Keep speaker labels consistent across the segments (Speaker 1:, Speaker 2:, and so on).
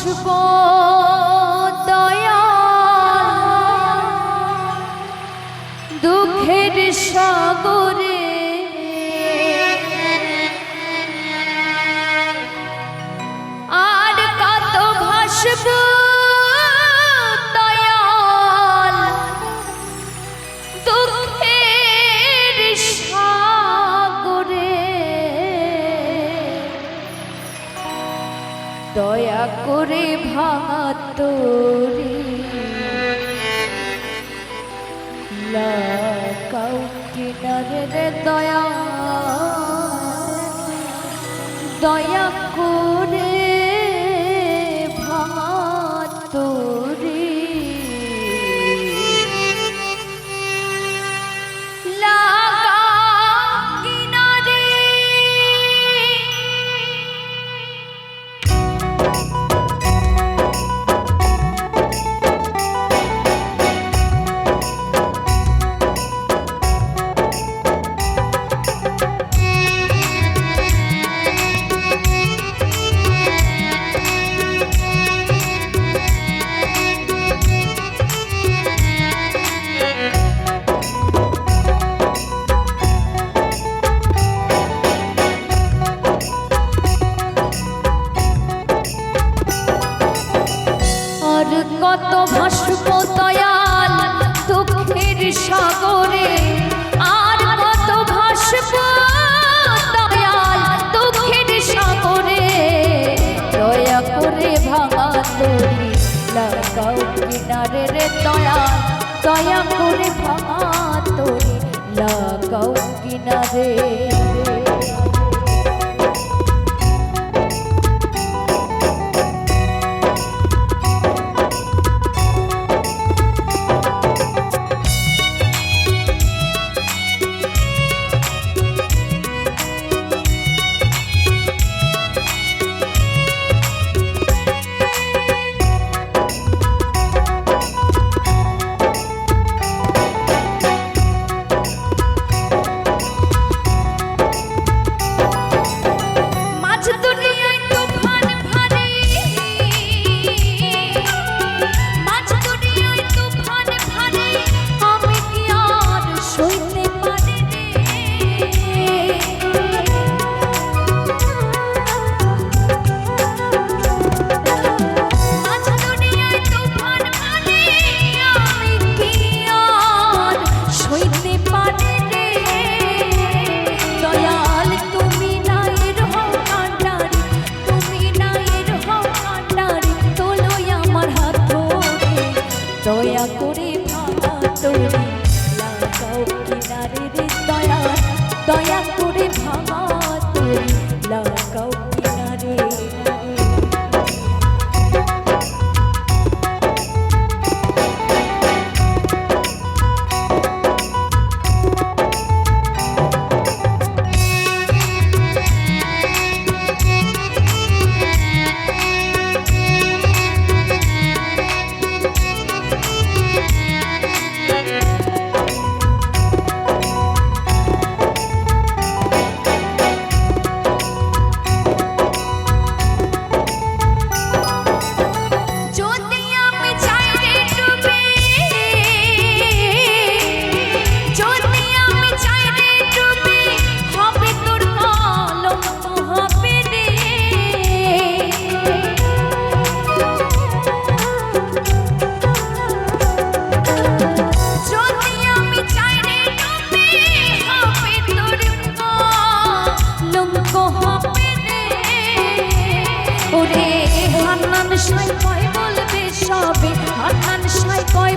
Speaker 1: ভাসব দয়া দুঃখের সাগরে আর কত ভাসব দয়াল দুঃখের সাগরে দয়া করে ভাঙা তোরে লাগাও কিনারে রে দয়া দয়া করে ভাঙা তোরে কত ভাসব দয়াল দুঃখের সাগরে আর কত ভাসব দয়াল দুঃখের সাগরে দয়া করে ভাঙা তোরে লাগাও কিনারে রে দয়াল দয়া করে ভাঙা তোরে লাগাও কিনারে দয়া করে ভাঙা তোরে লাগাও কিনারে রে দয়া দয়া করে ভাঙা তোরে লাগাও কিনারে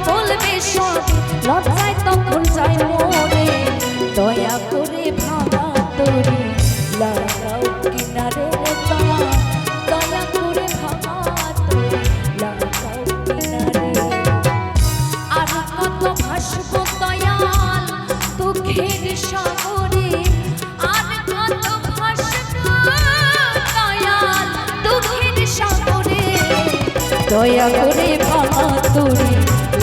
Speaker 1: বলবে সবে লজ্জায় তখন যাই মরে দয়া করে ভাঙা তোরে লাগাও কিনারে রে দয়া দয়া করে ভাঙা তোরে লাগাও কিনারে আর কত ভাসব দয়াল দুঃখের সাগরে আর কত ভাসব দয়াল দুঃখের সাগরে দয়া করে ভাঙা তোরে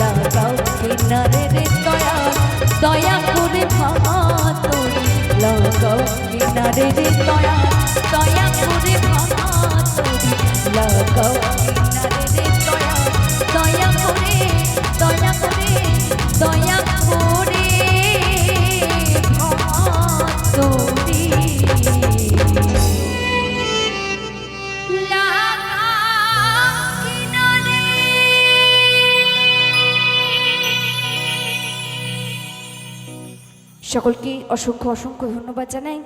Speaker 1: লাগাও কিনারে রে দয়া দয়া করে ভাঙা তোরে লাগাও কিনারে রে দয়া দয়া করে ভাঙা তোরে লাগাও কিনারে সকলকে অসংখ্য অসংখ্য ধন্যবাদ জানাই।